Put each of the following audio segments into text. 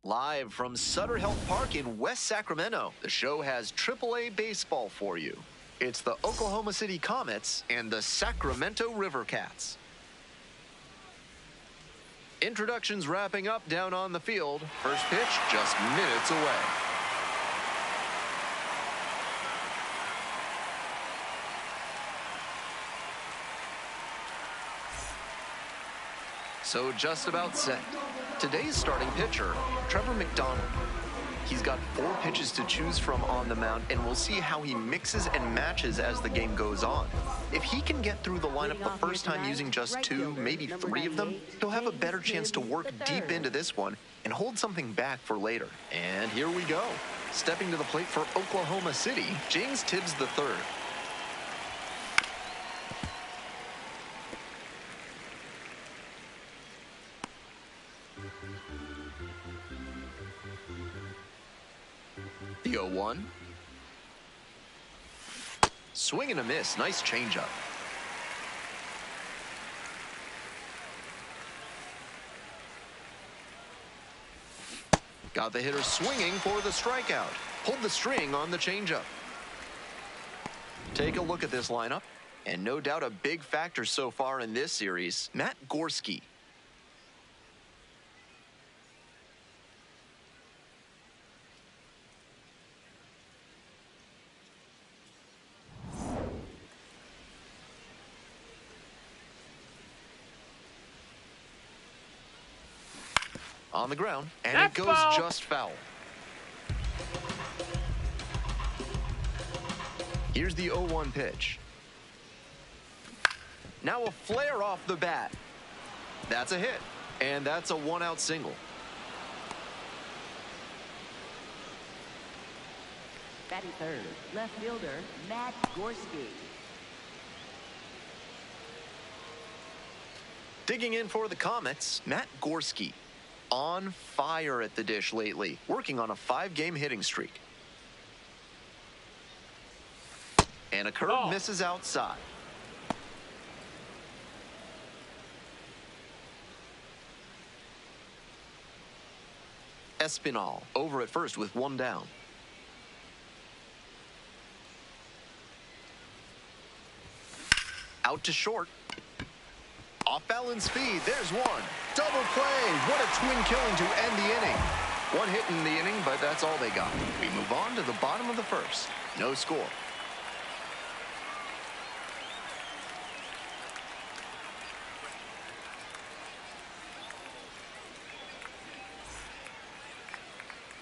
Live from Sutter Health Park in West Sacramento, the show has AAA baseball for you. It's the Oklahoma City Comets and the Sacramento River Cats. Introductions wrapping up down on the field. First pitch just minutes away. So just about set. Today's starting pitcher, Trevor McDonald. He's got 4 pitches to choose from on the mound, and we'll see how he mixes and matches as the game goes on. If he can get through the lineup the first time using just 2, maybe 3 of them, he'll have a better chance to work deep into this one and hold something back for later. And here we go. Stepping to the plate for Oklahoma City, James Tibbs III. The 0-1. Swing and a miss. Nice changeup. Got the hitter swinging for the strikeout. Pulled the string on the changeup. Take a look at this lineup. And no doubt a big factor so far in this series, Matt Gorski. On the ground, and it goes just foul. Here's the 0-1 pitch. Now a flare off the bat. That's a hit, and that's a 1-out single. Batting third, left fielder, Matt Gorski. Digging in for the Comets, Matt Gorski. On fire at the dish lately, working on a 5-game hitting streak. And a curve misses outside. Espinal over at first with 1 down. Out to short. Off balance speed, there's 1. Double play, what a twin killing to end the inning. 1 hit in the inning, but that's all they got. We move on to the bottom of the first. No score.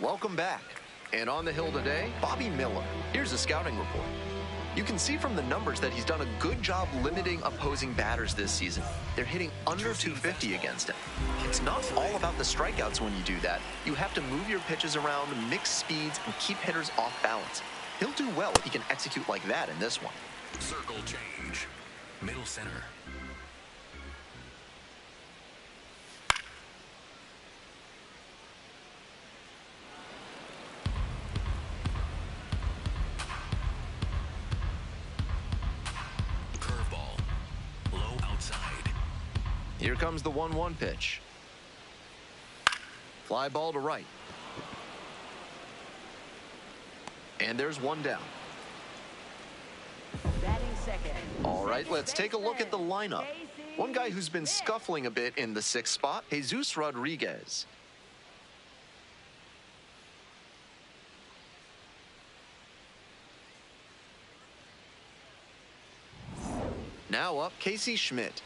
Welcome back. And on the hill today, Bobby Miller. Here's a scouting report. You can see from the numbers that he's done a good job limiting opposing batters this season. They're hitting under 250 against him. It's not all about the strikeouts when you do that. You have to move your pitches around, mix speeds, and keep hitters off balance. He'll do well if he can execute like that in this one. Circle change. Middle center. Here comes the 1-1 pitch. Fly ball to right. And there's 1 down. Batting second. All right, let's take a look at the lineup. One guy who's been scuffling a bit in the 6th spot, Jesus Rodriguez. Now up, Casey Schmidt.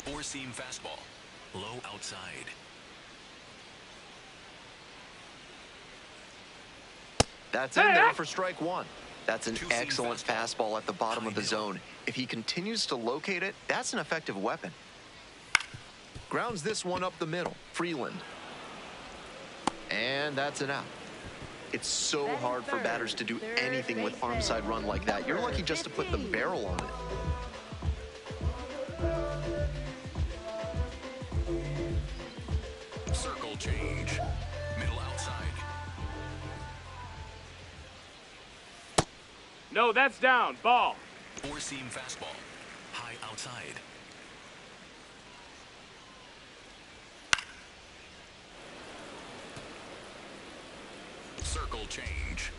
Four-seam fastball, low outside. That's in there for strike 1. That's an excellent fastball at the bottom of the zone. If he continues to locate it, that's an effective weapon. Grounds this one up the middle, Freeland. And that's an out. It's so hard for batters to do anything with arm side run like that. You're lucky just to put the barrel on it. Circle change. Middle outside. No, that's down. Ball. Four-seam fastball. High outside. Circle change.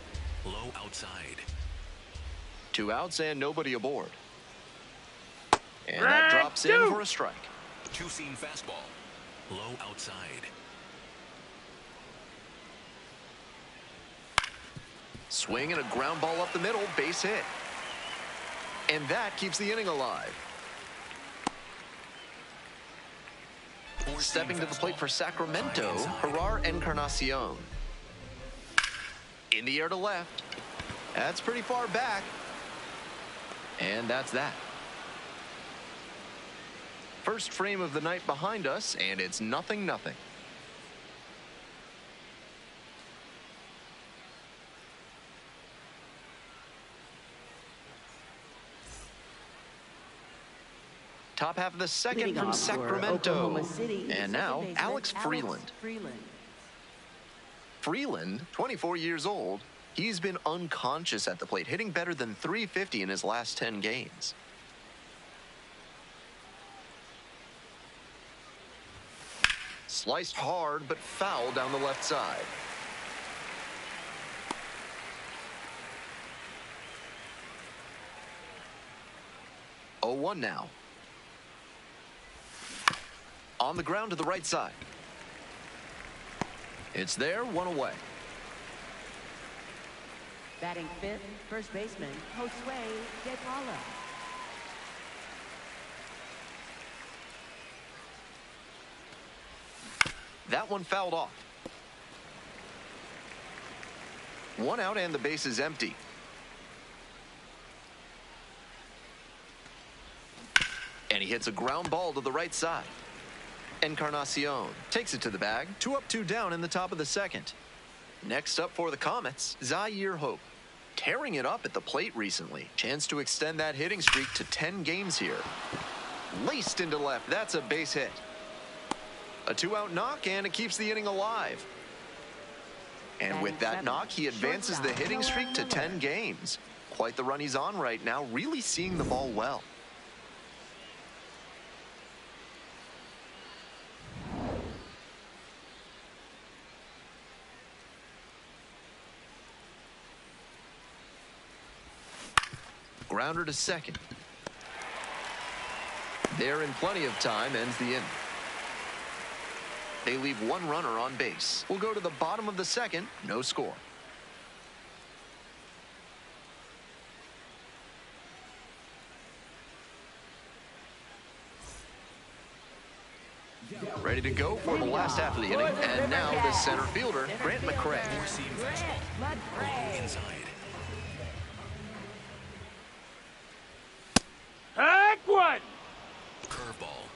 Low outside. 2 outs and nobody aboard. And that drops in for a strike. Two-seam fastball. Low outside. Swing and a ground ball up the middle, base hit. And that keeps the inning alive. Stepping to the plate for Sacramento, Gerard Encarnacion. In the air to left. That's pretty far back. And that's that. First frame of the night behind us, and it's 0-0. Top half of the second from Sacramento. And now, Alex Freeland. Freeland, 24 years old, he's been unconscious at the plate, hitting better than .350 in his last 10 games. Sliced hard, but foul down the left side. Oh, 1 now. On the ground to the right side. It's there, 1 away. Batting fifth, first baseman, Josue De Paula. That one fouled off. 1 out and the base is empty. And he hits a ground ball to the right side. Encarnacion takes it to the bag. 2 up, 2 down in the top of the second. Next up for the Comets, Zaire Hope. Tearing it up at the plate recently. Chance to extend that hitting streak to 10 games here. Laced into left. That's a base hit. A 2-out knock, and it keeps the inning alive. And with that knock, he advances the hitting streak to 10 games. Quite the run he's on right now, really seeing the ball well. Grounder to second. There in plenty of time, ends the inning. They leave 1 runner on base. We'll go to the bottom of the second, no score. Ready to go for the last half of the inning. And now the center fielder, Grant McCray. Four-seam fastball. Low inside. Heck one! Curveball.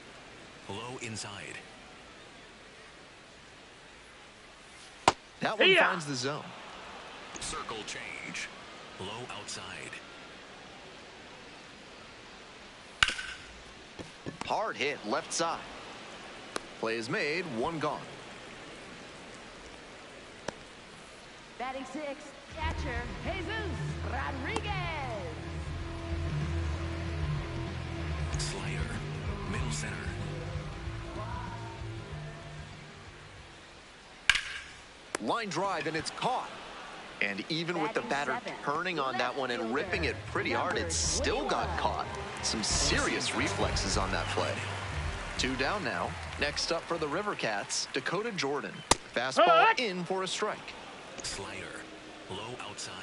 Low inside. That one finds the zone. Circle change. Low outside. Hard hit left side. Play is made, 1 gone. Batting sixth, catcher, Jesus Rodriguez. Slider. Middle center. Line drive, and it's caught. And even with the batter turning on that one and ripping it pretty hard, it still got caught. Some serious reflexes on that play. 2 down now. Next up for the River Cats, Dakota Jordan. Fastball in for a strike. Slider. Low outside.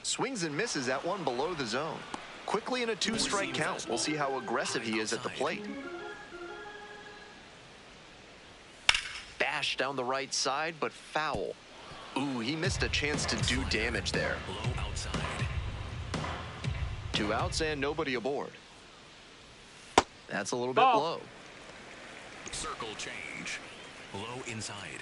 Swings and misses at one below the zone. Quickly in a 2-strike count. We'll see how aggressive he is at the plate. Bash down the right side, but foul. Ooh, he missed a chance to do damage there. Low outside. 2 outs and nobody aboard. That's a little bit low. Circle change. Low inside.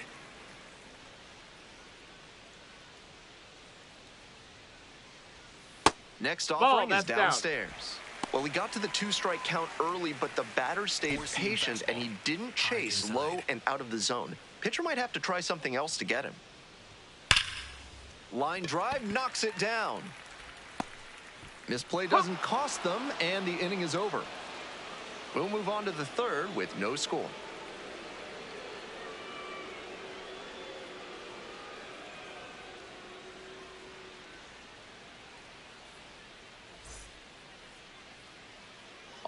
Next offering is downstairs. Well, he got to the 2-strike count early, but the batter stayed patient, and he didn't chase low and out of the zone. Pitcher might have to try something else to get him. Line drive knocks it down. This play doesn't cost them, and the inning is over. We'll move on to the third with no score.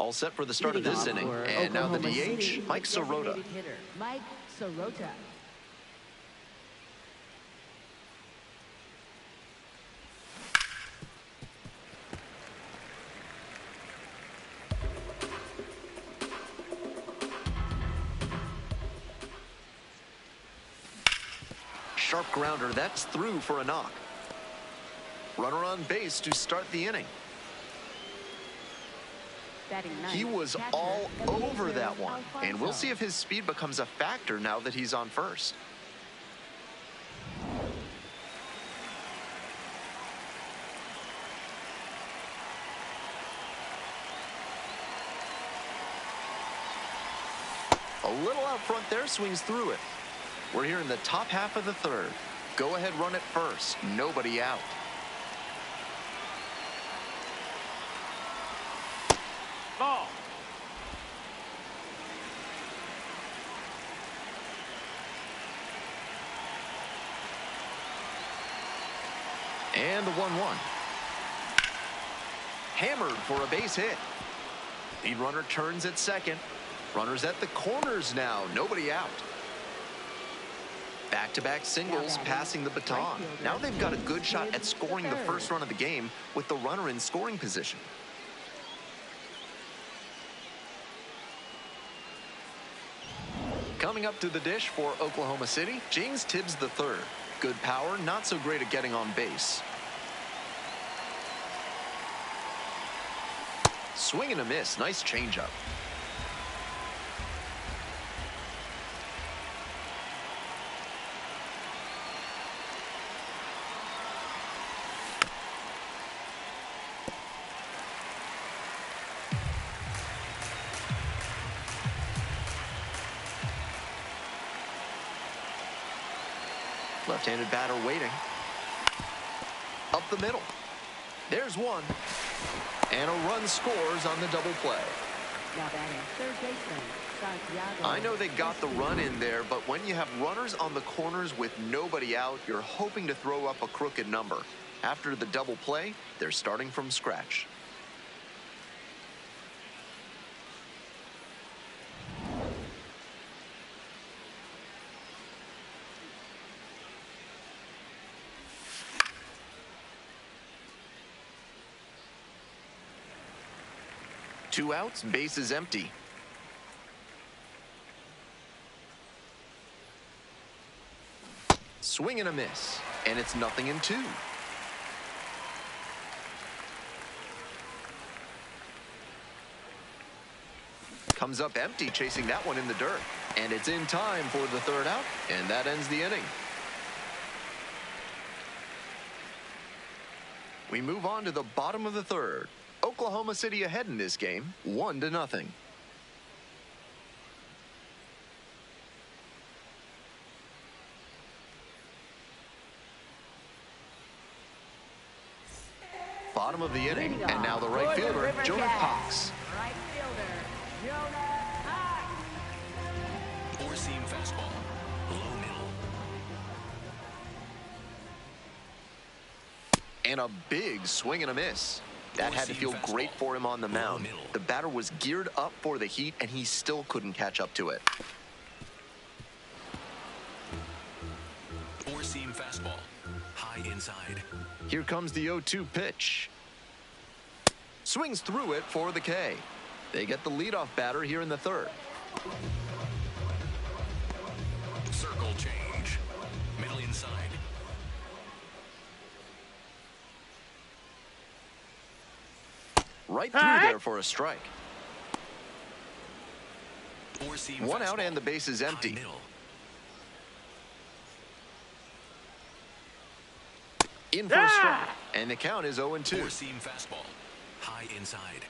All set for the start of Leading this off inning. for And now the Oklahoma DH, City, Mike Sirota. designated hitter, Mike Sirota. Sharp grounder, that's through for a knock. Runner on base to start the inning. He was all over that one, and we'll see if his speed becomes a factor now that he's on first. A little out front there, swings through it. We're here in the top half of the third. Go ahead, run it first. Nobody out. Ball. And the 1-1. Hammered for a base hit. Lead runner turns at second. Runners at the corners now. Nobody out. Back-to-back singles, passing the baton. Now they've got a good shot at scoring the first run of the game with the runner in scoring position. Coming up to the dish for Oklahoma City, James Tibbs III. Good power, not so great at getting on base. Swing and a miss, nice changeup. Left-handed batter waiting. Up the middle. There's one. And a run scores on the double play. Now batting third baseman, Santiago. I know they got the run in there, but when you have runners on the corners with nobody out, you're hoping to throw up a crooked number. After the double play, they're starting from scratch. Two outs, base is empty. Swing and a miss, and it's 0-2. Comes up empty, chasing that one in the dirt. And it's in time for the third out, and that ends the inning. We move on to the bottom of the third. Oklahoma City ahead in this game, 1-0. Bottom of the inning, and now the right fielder, Jonah Cox. Right fielder, Jonah Cox. Four-seam fastball. Low middle. And a big swing and a miss. That had to feel great for him on the mound. The batter was geared up for the heat, and he still couldn't catch up to it. Four-seam fastball. High inside. Here comes the 0-2 pitch. Swings through it for the K. They get the leadoff batter here in the third. Circle change. Middle inside. Right through there for a strike. Four-seam One out fastball. and the base is empty. High middle. In for a strike. And the count is 0-2. Four-seam fastball. High inside.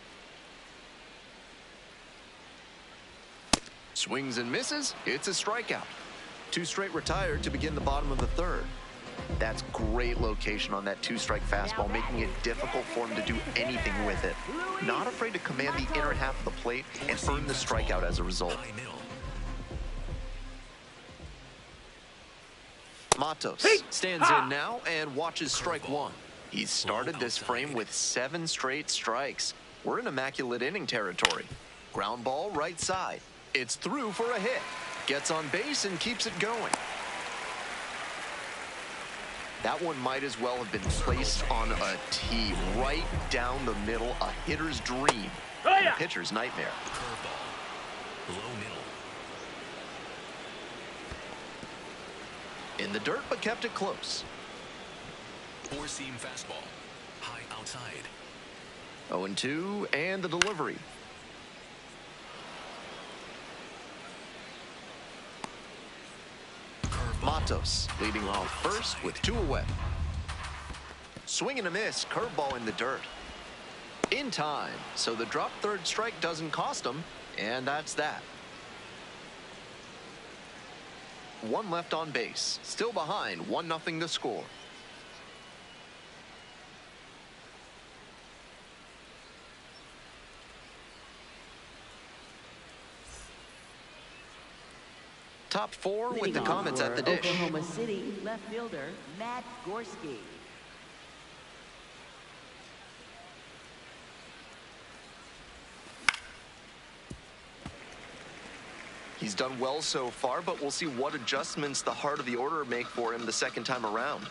Swings and misses. It's a strikeout. Two straight retired to begin the bottom of the third. That's great location on that two-strike fastball, making it difficult for him to do anything with it. Not afraid to command the inner half of the plate and earn the strikeout as a result. High middle. Matos stands in now and watches strike one. He's started this frame with 7 straight strikes. We're in immaculate inning territory. Ground ball right side. It's through for a hit. Gets on base and keeps it going. That one might as well have been placed on a tee right down the middle, a hitter's dream, and a pitcher's nightmare. Curveball. Low middle. In the dirt, but kept it close. Four-seam fastball. High outside. 0-2, and the delivery. Matos leading off first with 2 away. Swing and a miss, curveball in the dirt. In time, so the drop third strike doesn't cost him, and that's that. 1 left on base, still behind, 1-0 to score. Top 4 with the Comets at the dish. Oklahoma City left fielder Matt Gorski. He's done well so far, but we'll see what adjustments the heart of the order make for him the second time around.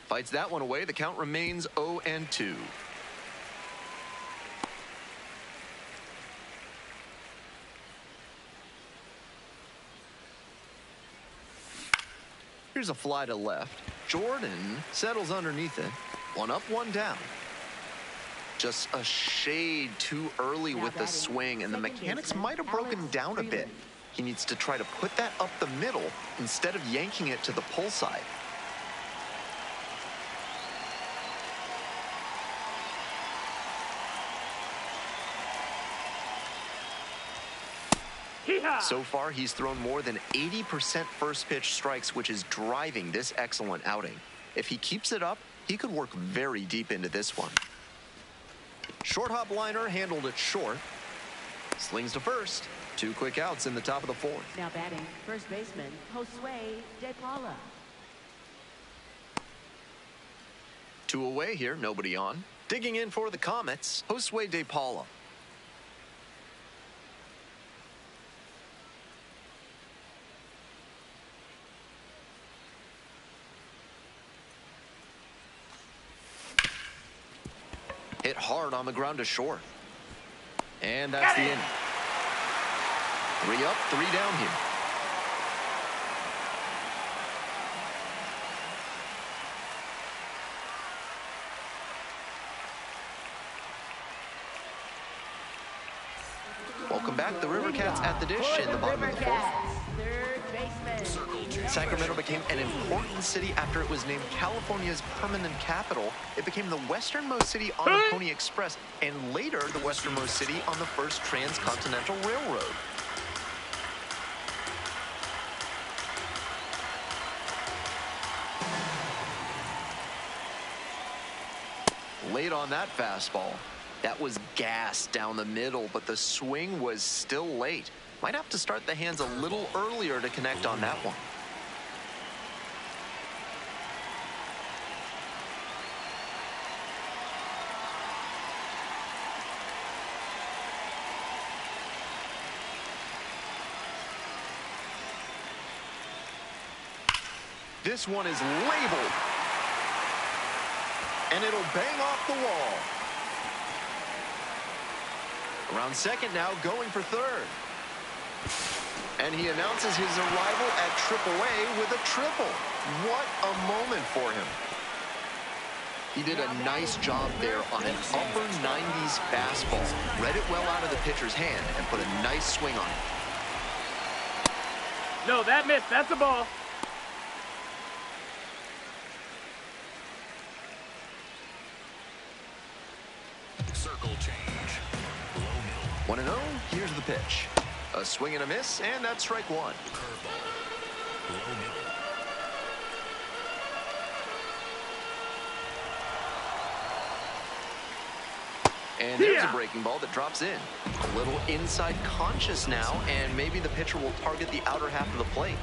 Fights that one away. The count remains 0-2. Here's a fly to left. Jordan settles underneath it. 1 up, 1 down. Just a shade too early with the swing, and the mechanics might have broken down a bit. He needs to try to put that up the middle instead of yanking it to the pull side. So far, he's thrown more than 80% first pitch strikes, which is driving this excellent outing. If he keeps it up, he could work very deep into this one. Short hop liner handled it short. Slings to first. 2 quick outs in the top of the 4th. Now batting, first baseman Josue De Paula. 2 away here, nobody on. Digging in for the Comets, Josue De Paula. Hit hard on the ground to short. And that's the inning. 3 up, 3 down here. Welcome back. The River Cats at the dish in the bottom of the 4th. Third baseman. Sacramento became an important city after it was named California's permanent capital. It became the westernmost city on the Pony Express, and later the westernmost city on the first transcontinental railroad. Late on that fastball. That was gas down the middle, but the swing was still late. Might have to start the hands a little earlier to connect on that one. This one is labeled, and it'll bang off the wall. Around second now, going for third. And he announces his arrival at AAA with a triple. What a moment for him. He did a nice job there on an upper 90s fastball. Read it well out of the pitcher's hand and put a nice swing on it. No, that missed. That's a ball. Circle change. Low middle. 1-0, here's the pitch. A swing and a miss, and that's strike 1. Curveball. Low middle. And there's a breaking ball that drops in. A little inside conscious now, and maybe the pitcher will target the outer half of the plate.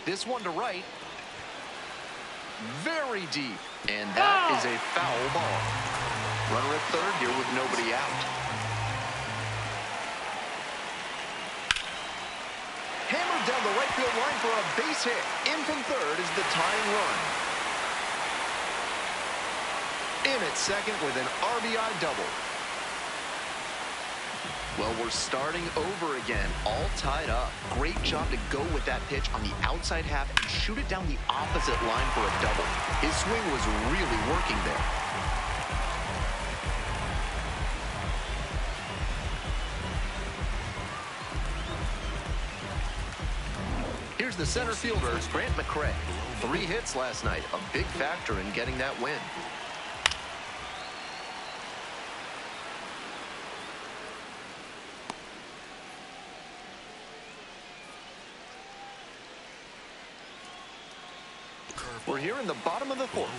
This one to right. Very deep. And that is a foul ball. Runner at third here with nobody out. Hammered down the right field line for a base hit. In from third is the tying run. In at second with an RBI double. Well, we're starting over again, all tied up. Great job to go with that pitch on the outside half and shoot it down the opposite line for a double. His swing was really working there. Here's the center fielder, Grant McCray. 3 hits last night, a big factor in getting that win. We're here in the bottom of the fourth.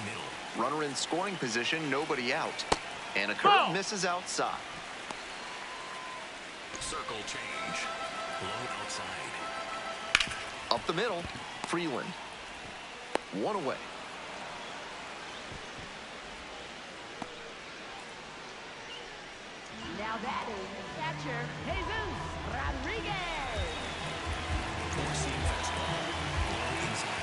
Runner in scoring position, nobody out. And a curve misses outside. Circle change. Low outside. Up the middle, Freeland. 1 away. Now that is the catcher, Jesus Rodriguez. Four-seam fastball. Low inside.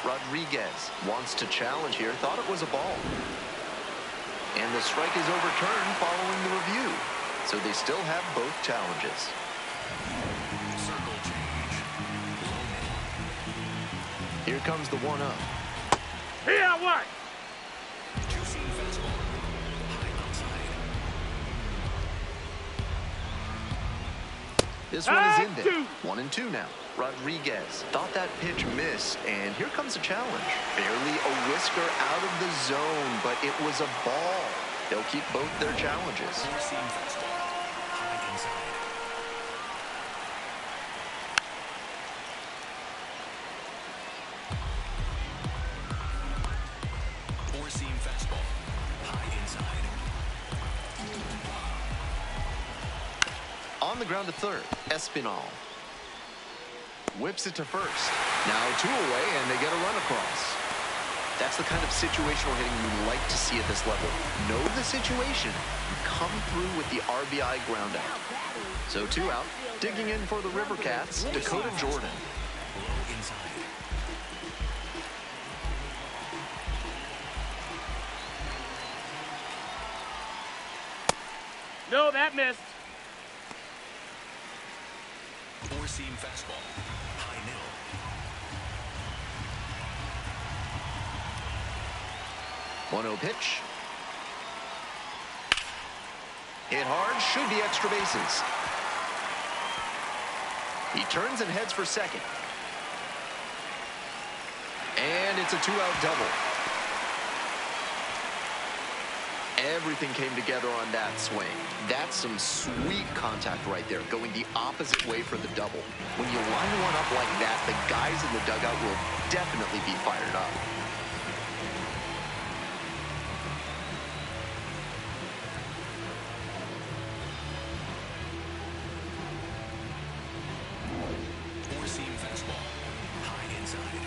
Rodriguez wants to challenge here, thought it was a ball. And the strike is overturned following the review. So they still have both challenges. Circle change. Low middle. Here comes the 1-0. Here, what? Two-seam fastball. High outside. This one is in there. 1-2 now. Rodriguez thought that pitch missed, and here comes a challenge. Barely a whisker out of the zone, but it was a ball. They'll keep both their challenges. Four-seam fastball. High inside. Four-seam fastball. High inside. On the ground to third, Espinal. Whips it to first. Now 2 away, and they get a run across. That's the kind of situational hitting you like to see at this level. Know the situation, and come through with the RBI ground out. So 2 out. Digging in for the River Cats, Dakota Jordan. Low inside. No, that missed. Four-seam fastball. High middle. 1-0 pitch. Hit hard, should be extra bases. He turns and heads for second. And it's a 2-out double. Everything came together on that swing. That's some sweet contact right there, going the opposite way for the double. When you line one up like that, the guys in the dugout will definitely be fired up. Four-seam fastball. High inside.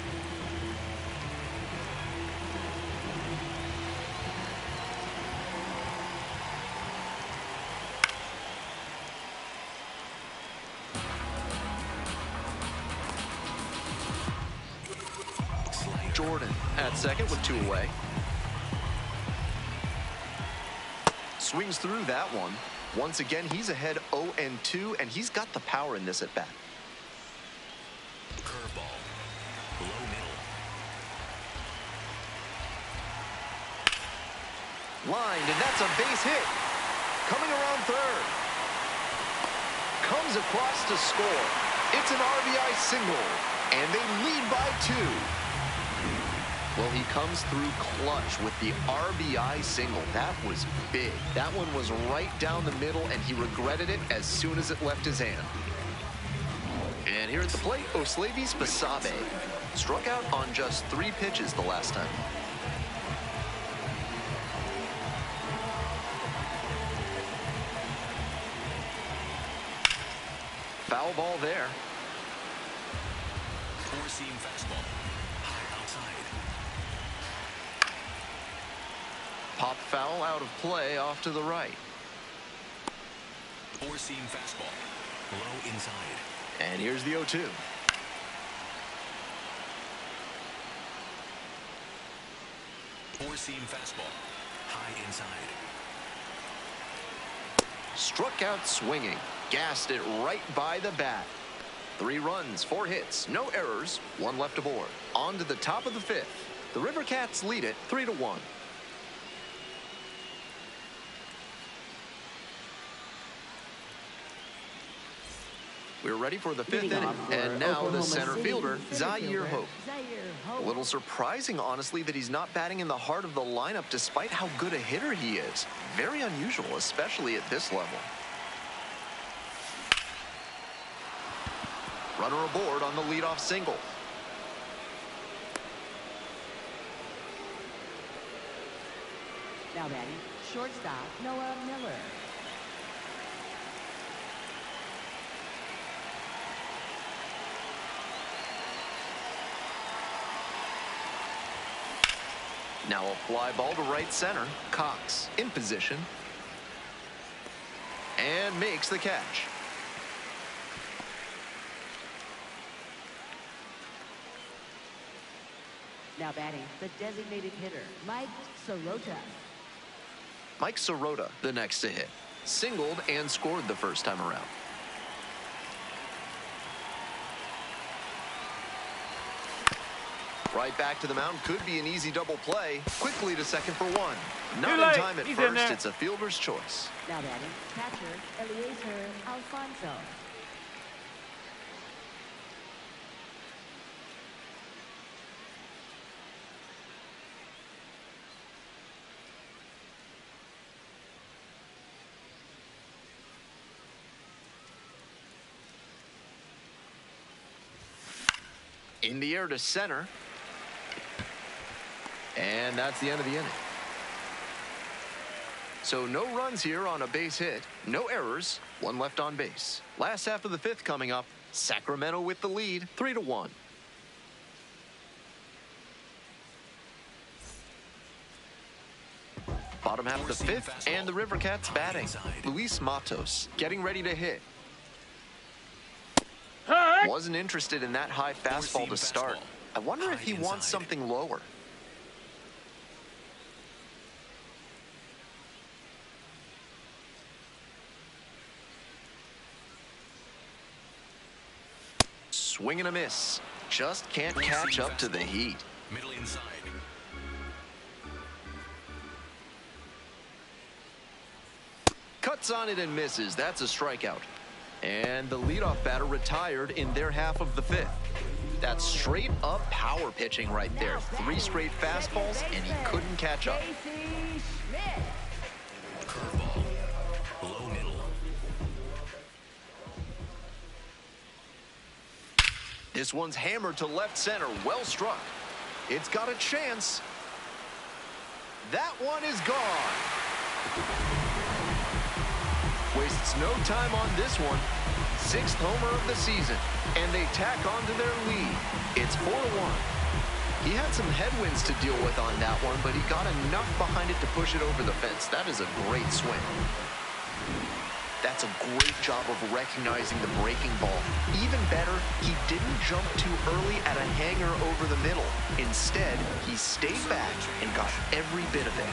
Jordan at second with 2 away. Swings through that one. Once again, he's ahead 0-2, and he's got the power in this at bat. Curveball. Low middle. Lined, and that's a base hit. Coming around third. Comes across to score. It's an RBI single, and they lead by 2. Well, he comes through clutch with the RBI single. That was big. That one was right down the middle, and he regretted it as soon as it left his hand. And here at the plate, Oslavis Basabe struck out on just 3 pitches the last time. Foul ball there. Four-seam fastball. High outside. Pop foul out of play off to the right. Four-seam fastball. Low inside. And here's the 0-2. Four-seam fastball. High inside. Struck out swinging. Gassed it right by the bat. 3 runs, 4 hits, no errors, 1 left aboard. On to the top of the 5th. The River Cats lead it 3-1. We're ready for the 5th inning, and now the center fielder, Zaire Hope. A little surprising, honestly, that he's not batting in the heart of the lineup despite how good a hitter he is. Very unusual, especially at this level. Runner aboard on the leadoff single. Now batting, shortstop Noah Miller. Now a fly ball to right center. Cox in position. And makes the catch. Now batting, the designated hitter, Mike Sirota. Mike Sirota, the next to hit. Singled and scored the first time around. Right back to the mound. Could be an easy double play. Quickly to second for 1. Not in time at first. It's a fielder's choice. Now batting, catcher Eliezer Alfonso. In the air to center. And that's the end of the inning. So no runs here on a base hit. No errors. 1 left on base. Last half of the 5th coming up. Sacramento with the lead. 3-1. Bottom half of the 5th, and the River Cats batting. Luis Matos getting ready to hit. Wasn't interested in that high fastball to start. I wonder if he wants something lower. Swing and a miss. Just can't catch up to the heat. Middle inside. Cuts on it and misses. That's a strikeout. And the leadoff batter retired in their half of the 5th. That's straight up power pitching right there. 3 straight fastballs, and he couldn't catch up. Curveball. Low middle. This one's hammered to left center. Well struck. It's got a chance. That one is gone. Wastes no time on this one. 6th homer of the season, and they tack on to their lead. It's 4-1. He had some headwinds to deal with on that one, but he got enough behind it to push it over the fence. That is a great swing. That's a great job of recognizing the breaking ball. Even better, he didn't jump too early at a hanger over the middle. Instead, he stayed back and got every bit of it.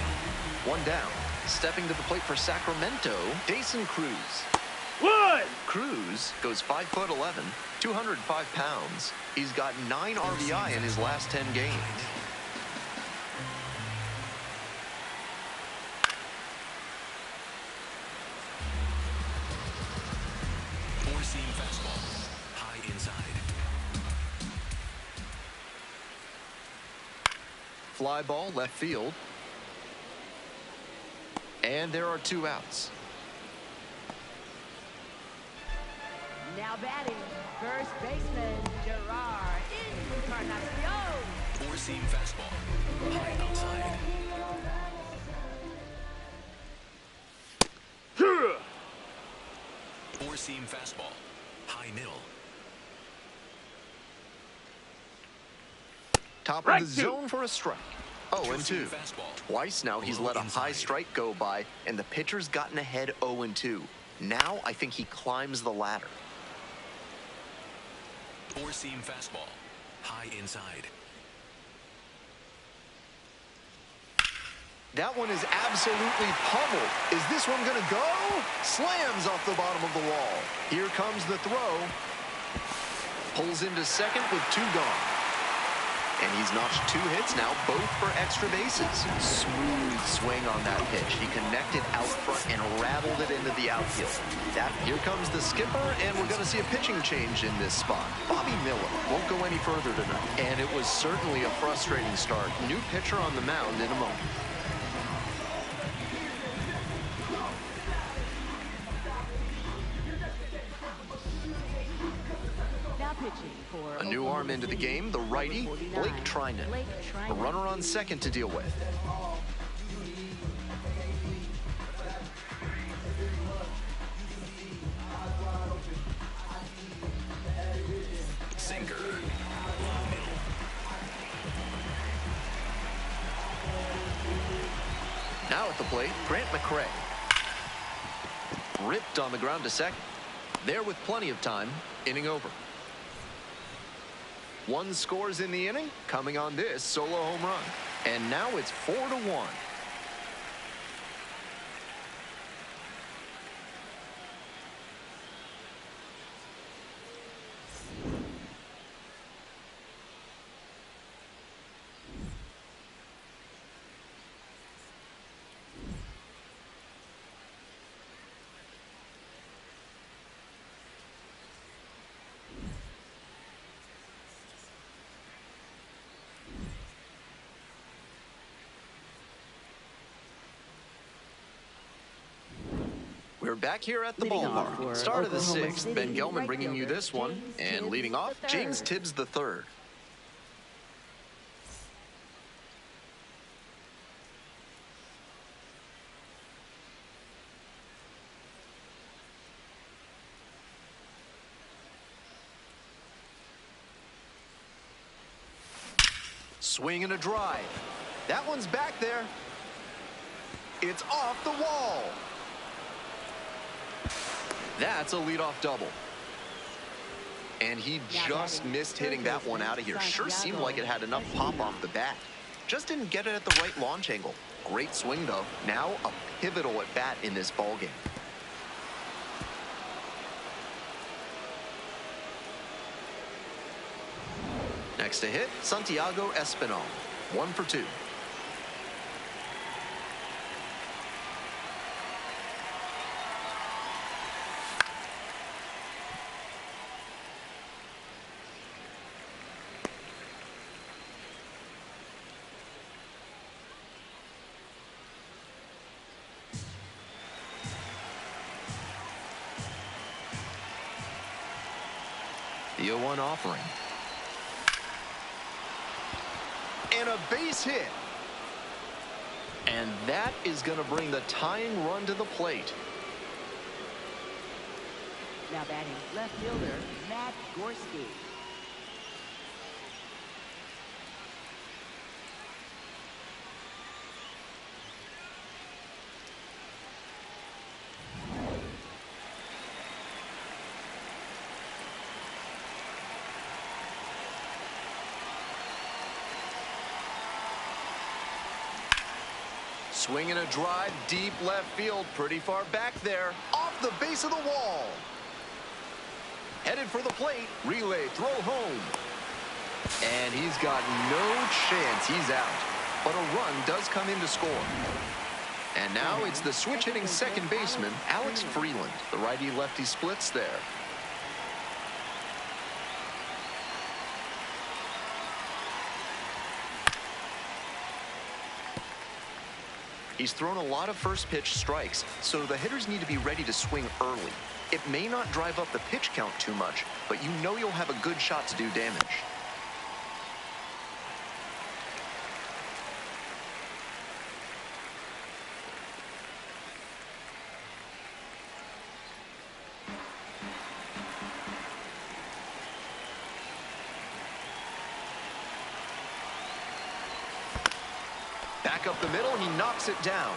1 down. Stepping to the plate for Sacramento, Dason Cruz. Wood! Cruz goes 5'11", 205 pounds. He's got 9 RBI in his last 10 games. Four-seam fastball. High inside. Fly ball left field. And there are 2 outs. Now batting, first baseman Gerard Encarnacion. Four-seam fastball. High outside. Four-seam fastball. High middle. Top Right of the two. zone for a strike. 0-2. Two-seam fastball. Twice now he's let a high Inside. strike go by, and the pitcher's gotten ahead 0-2. Now I think he climbs the ladder. Four-seam fastball. High inside. That one is absolutely pummeled. Is this one gonna go? Slams off the bottom of the wall. Here comes the throw. Pulls into second with 2 gone. And he's notched 2 hits now, both for extra bases. Smooth swing on that pitch. He connected out front and rattled it into the outfield. Here comes the skipper, and we're going to see a pitching change in this spot. Bobby Miller won't go any further tonight. And it was certainly a frustrating start. New pitcher on the mound in a moment. Now pitching for A new arm into the game, the righty, Blake Trinan. A runner on second to deal with. Sinker. Now at the plate, Grant McCray. Ripped on the ground to second. There with plenty of time, inning over. 1 scores in the inning, coming on this solo home run. And now it's 4-1. We're back here at the Leading off ballpark. for Start of the Oklahoma 6th. City, Ben Gelman right bringing you fielder this one. James And Tibbs leading off, the James third. Tibbs the third. Swing and a drive. That one's back there. It's off the wall. That's a leadoff double. And he just missed hitting that one out of here. Sure seemed like it had enough pop off the bat. Just didn't get it at the right launch angle. Great swing, though. Now a pivotal at bat in this ballgame. Next to hit, Santiago Espinal. 1 for 2. The 0-1 offering. And a base hit. And that is going to bring the tying run to the plate. Now batting, left fielder Matt Gorski. Swing and a drive, deep left field, pretty far back there, off the base of the wall. Headed for the plate, relay, throw home. And he's got no chance, he's out. But a run does come in to score. And now it's the switch-hitting second baseman, Alex Freeland. The righty-lefty splits there. He's thrown a lot of first pitch strikes, so the hitters need to be ready to swing early. It may not drive up the pitch count too much, but you know you'll have a good shot to do damage. Back up the middle, he knocks it down.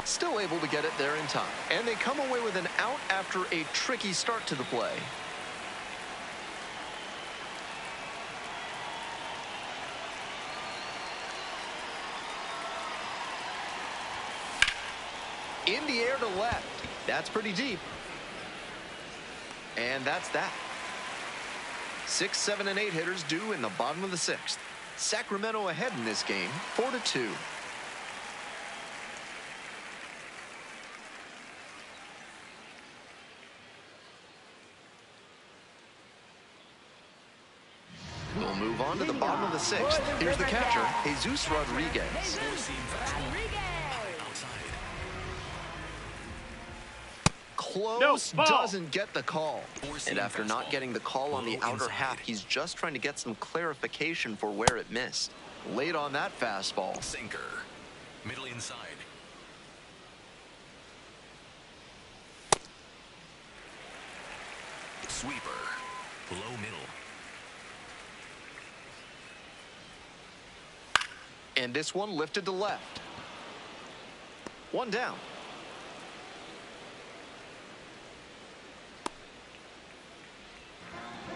Still able to get it there in time. And they come away with an out after a tricky start to the play. In the air to left. That's pretty deep. And that's that. 6, 7, and 8 hitters due in the bottom of the 6th. Sacramento ahead in this game, 4-2. We'll move on to the bottom of the 6th. Here's the catcher, Jesus Rodriguez. Four-seam fastball. High outside. Close, No, ball. doesn't get the call. And after not getting the call on the outer half, he's just trying to get some clarification for where it missed. Late on that fastball. Sinker. Middle inside. Sweeper. Low middle. And this one lifted to left. One down.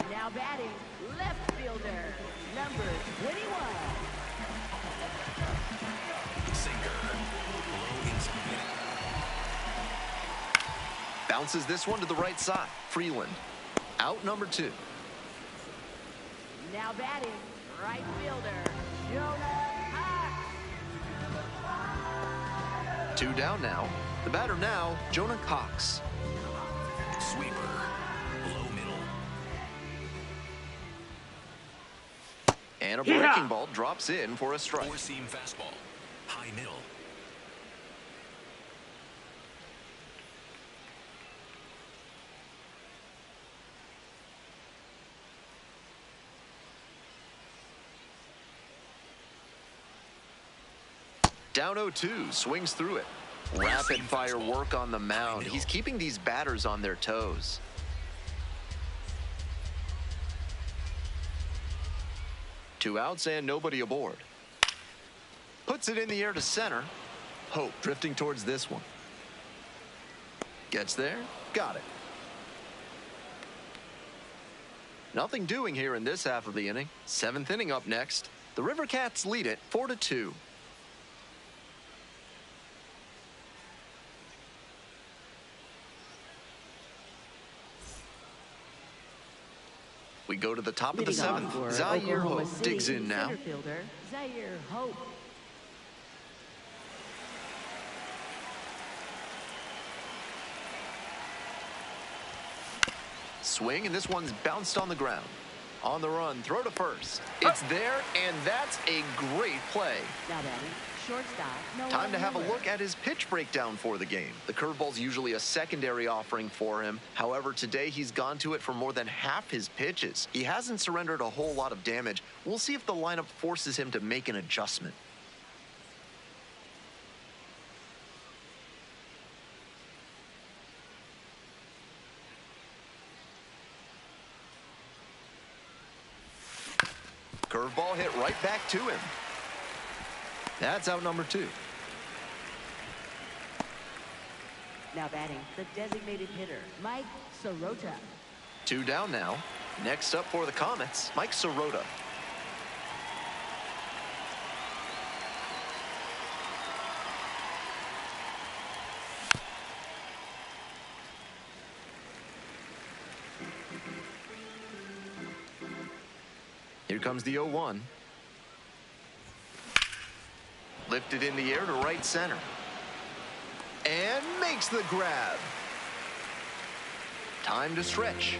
Now batting, left fielder, number 21. Sinker. Low inside. Bounces this one to the right side. Freeland. Out number 2. Now batting, right fielder, Jonah Cox. 2 down now. The batter now, Jonah Cox. Sweeper. Low middle. And a breaking ball drops in for a strike. Four-seam fastball. High middle. Down 0-2, swings through it. Rapid fire work on the mound. He's keeping these batters on their toes. Two outs and nobody aboard. Puts it in the air to center. Hope drifting towards this one. Gets there, got it. Nothing doing here in this half of the inning. 7th inning up next. The River Cats lead it 4-2. We go to the top of the 7th. Zaire Hope digs in now. Center fielder, Zaire Hope. Swing, and this one's bounced on the ground. On the run, throw to first. It's there, and that's a great play. Now batting, shortstop, no Time to have a look at his pitch breakdown for the game. The curveball's usually a secondary offering for him. However, today he's gone to it for more than half his pitches. He hasn't surrendered a whole lot of damage. We'll see if the lineup forces him to make an adjustment. Curveball hit right back to him. That's out number 2. Now batting, the designated hitter, Mike Sirota. 2 down now. Next up for the Comets, Mike Sirota. Here comes the 0-1. Lifted in the air to right center. And makes the grab. Time to stretch.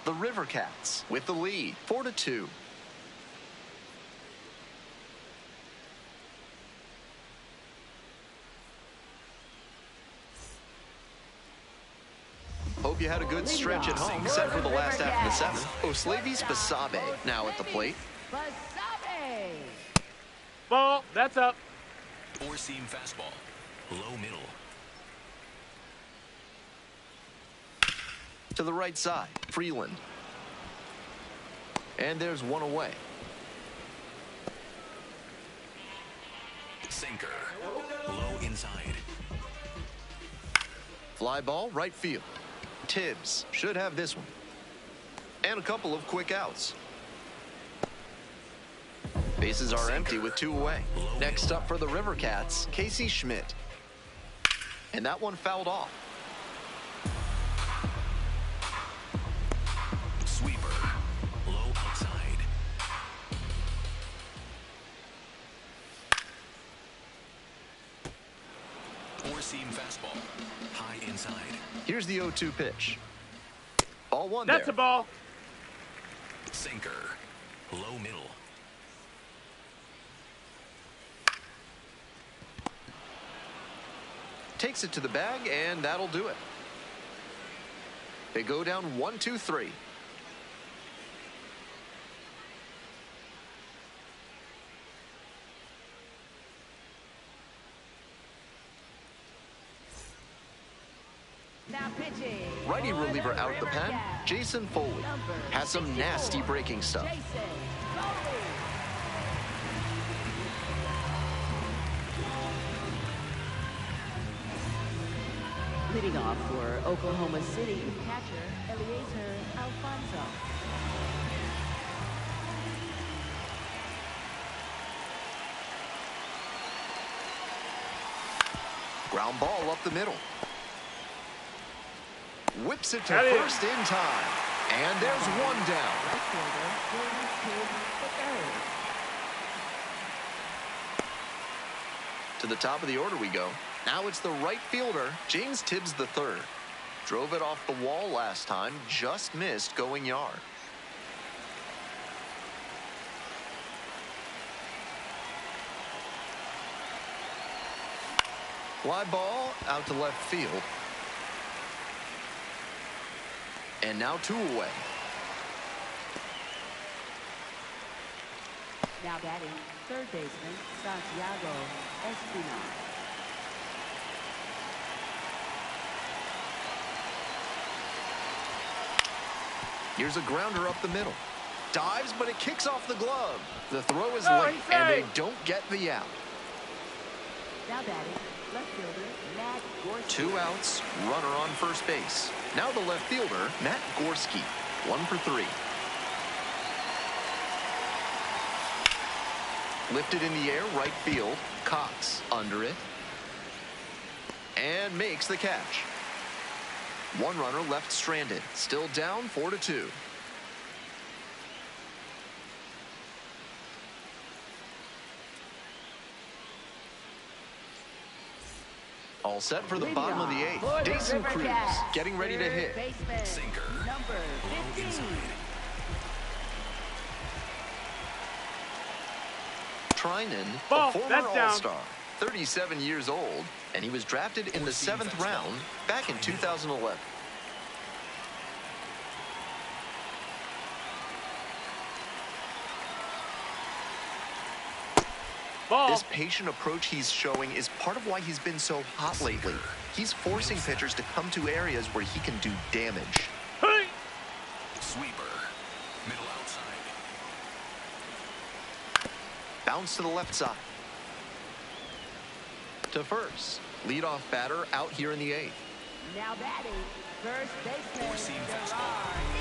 The River Cats with the lead, 4-2. Hope you had a good stretch at home, set for the last half of the seventh. Oslavis Basabe now at the plate. Basabe. Ball, that's up. Four-seam fastball. Low middle. To the right side, Freeland. And there's one away. Sinker. Low inside. Fly ball, right field. Tibbs should have this one. And a couple of quick outs. Bases are empty with two away. Next up for the River Cats, Casey Schmidt. And that one fouled off. Sweeper. Low outside. Four-seam fastball. High inside. Here's the 0-2 pitch. Ball one That's there. a ball. Sinker. Low middle. Takes it to the bag, and that'll do it. They go down 1-2-3. Now pitching. Righty for the reliever out of the River pen, Cats. Jason Foley. Number Has some 64, nasty breaking stuff. Jason Foley. Leading off for Oklahoma City, catcher Eliezer Alfonso. Ground ball up the middle. Whips it to That is. first in time. And there's one down. Left fielder James Tibbs III. To the top of the order we go. Now it's the right fielder, James Tibbs III. Drove it off the wall last time, just missed going yard. Fly ball out to left field. And now two away. Now batting, third baseman Santiago Espinal. Here's a grounder up the middle. Dives, but it kicks off the glove. The throw is Oh, late, he's and they safe. don't get the out. Now batting, left fielder Matt Gorski. Two outs, runner on first base. Now the left fielder, Matt Gorski, 1 for 3. Lifted in the air, right field. Cox under it. And makes the catch. One runner left stranded. Still down 4-2. All set for the bottom of the eighth. For the Dason River Cruz Cats, getting ready to third hit. baseman, Sinker. number Low 15. inside. Trinan, Ball, a former that's down. All-Star, 37 years old, and he was drafted in the 7th round back in 2011. Ball. This patient approach he's showing is part of why he's been so hot lately. He's forcing pitchers to come to areas where he can do damage. Hey. Sweeper. Middle outside. Bounce to the left side. To first. Leadoff batter out here in the 8th. Now batting, first baseman Four-seam fastball.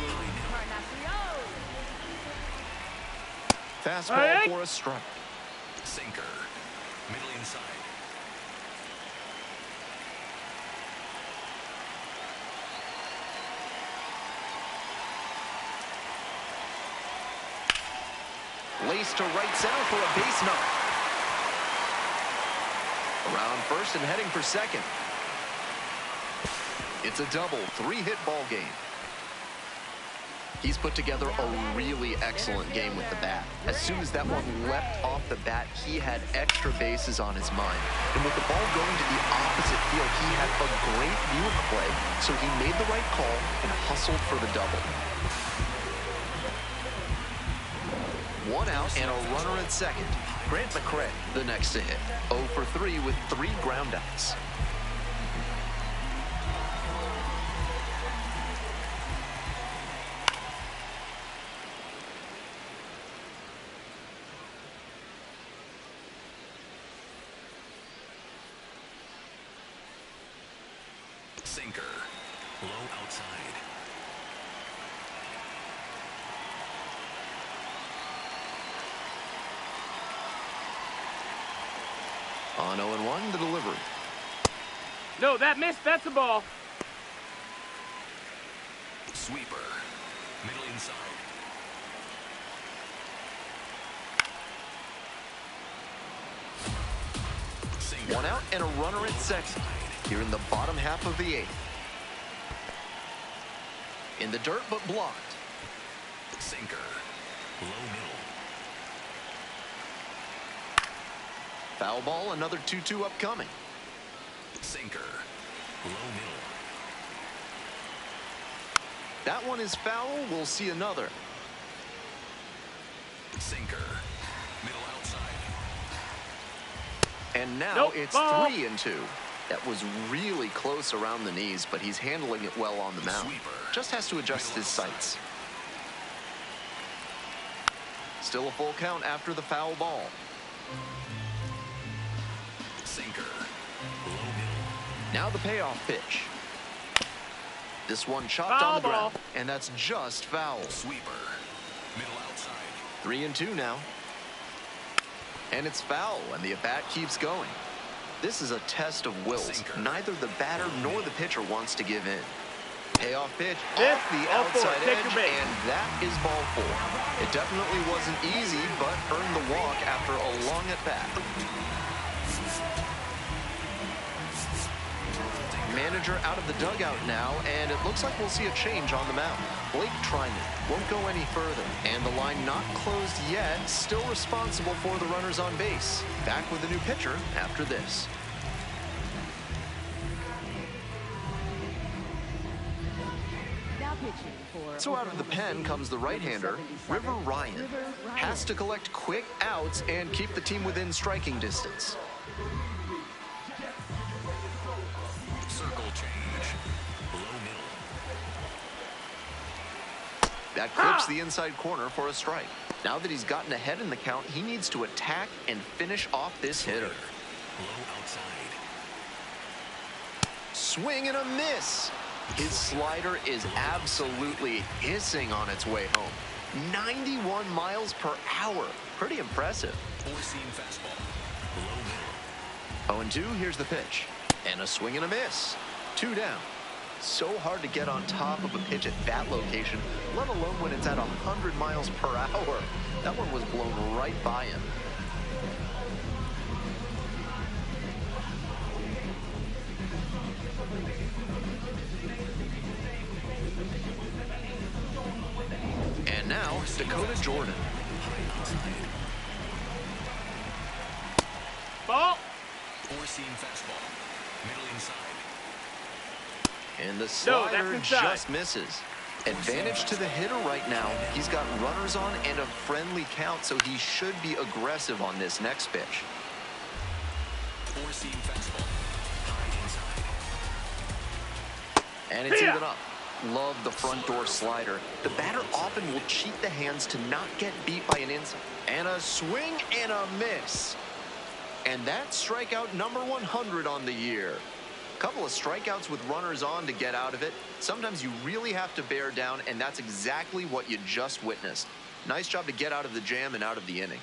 Gerard Encarnacion. Fastball Hey. for a strike. Sinker. Middle inside. Laced to right center for a base knock. Around first and heading for second. It's a double, 3-hit ball game. He's put together a really excellent game with the bat. As soon as that one leapt off the bat, he had extra bases on his mind. And with the ball going to the opposite field, he had a great view of the play, so he made the right call and hustled for the double. 1 out and a runner at second. Grant McCray, the next to hit. 0 for 3 with 3 groundouts. Sinker. Low outside. On 0-1, the delivery. No, that missed. That's a ball. Sweeper. Middle inside. Sinker. 1 out and a runner at second. Here in the bottom half of the 8th. In the dirt, but blocked. Sinker. Low middle. Foul ball, another 2-2 upcoming. Sinker. Low middle. That one is foul. We'll see another. Sinker. Middle outside. And now Nope, it's ball. 3-2. That was really close around the knees, but he's handling it well on the mound. Sweeper. Just has to adjust his sights. Still a full count after the foul ball. Sinker. Low middle. Now the payoff pitch. This one chopped Foul on the ground, ball. and that's just foul. Sweeper. Middle outside. 3-2 now. And it's foul, and the at-bat keeps going. This is a test of wills. Sinker. Neither the batter nor the pitcher wants to give in. Payoff pitch This, off the ball four. outside Take edge, your bait. and that is ball 4. It definitely wasn't easy, but earned the walk after a long at-bat. Manager out of the dugout now, and it looks like we'll see a change on the mound. Blake Trinan won't go any further, and the line not closed yet, still responsible for the runners on base. Back with a new pitcher after this. Now pitching for So out of the pen comes the right-hander, River Ryan. Has to collect quick outs and keep the team within striking distance. Circle change. Low middle. That clips the inside corner for a strike. Now that he's gotten ahead in the count, he needs to attack and finish off this hitter. Low outside. Swing and a miss. His slider is absolutely hissing on its way home. 91 miles per hour. Pretty impressive. Four-seam fastball. Low middle. 0-2, here's the pitch. And a swing and a miss. 2 down. So hard to get on top of a pitch at that location, let alone when it's at 100 miles per hour. That one was blown right by him. And now, Dakota Jordan. Ball. Four-seam fastball. Middle inside. And the No, that's slider inside. just misses. Advantage to the hitter right now. He's got runners on and a friendly count, so he should be aggressive on this next pitch. Four-seam fastball. High inside. And it's Yeah. even up. Love the front door slider. The batter often will cheat the hands to not get beat by an inside. And a swing and a miss. And that's strikeout number 100 on the year. Couple of strikeouts with runners on to get out of it. Sometimes you really have to bear down, and that's exactly what you just witnessed. Nice job to get out of the jam and out of the inning.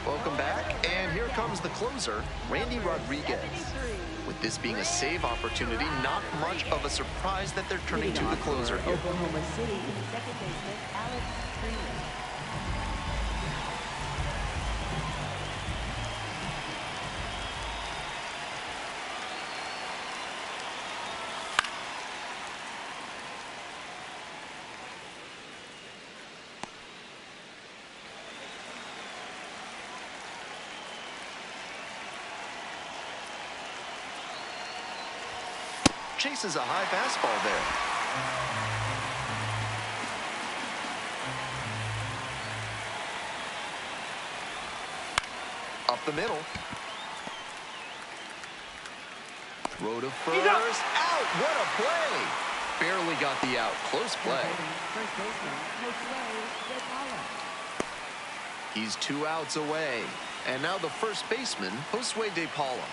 Welcome back, and here comes comes the closer, Randy Rodriguez. With this being a save opportunity, not much of a surprise that they're turning to the closer here. Oklahoma City, second baseman Alex Freeman. Chases a high fastball there. Up the middle. Throw to first. Out! What a play! Barely got the out. Close play. First baseman Josue De Paula. He's 2 outs away. And now the first baseman, Josue De Paula.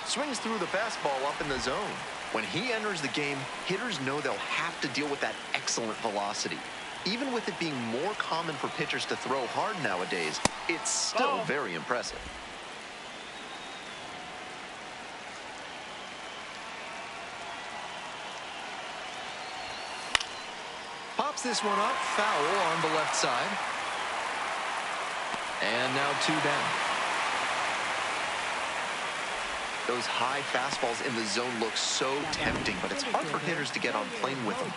Swings through the fastball up in the zone. When he enters the game, hitters know they'll have to deal with that excellent velocity. Even with it being more common for pitchers to throw hard nowadays, it's still very impressive. Pops this one up, foul on the left side. And now 2 down. Those high fastballs in the zone look so tempting, but it's hard for hitters to get on plane with them.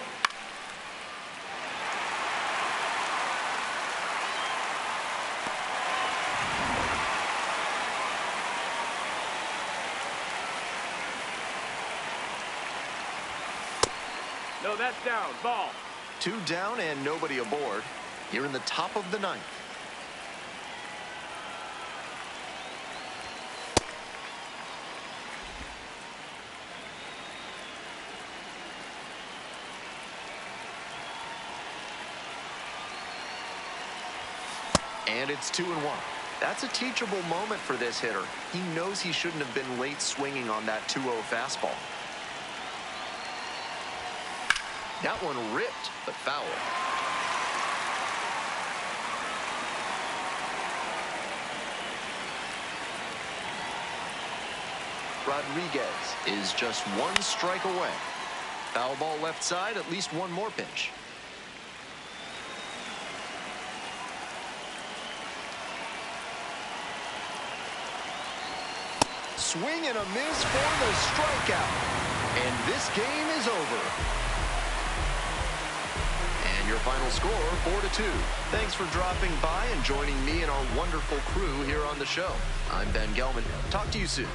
No, that's down. Ball. 2 down and nobody aboard. Here in the top of the 9th. And it's 2-1. That's a teachable moment for this hitter. He knows he shouldn't have been late swinging on that 2-0 fastball. That one ripped, but foul. Rodriguez is just 1 strike away. Foul ball left side, at least 1 more pitch. Swing and a miss for the strikeout. And this game is over. And your final score, 4-2. Thanks for dropping by and joining me and our wonderful crew here on the show. I'm Ben Gelman. Talk to you soon.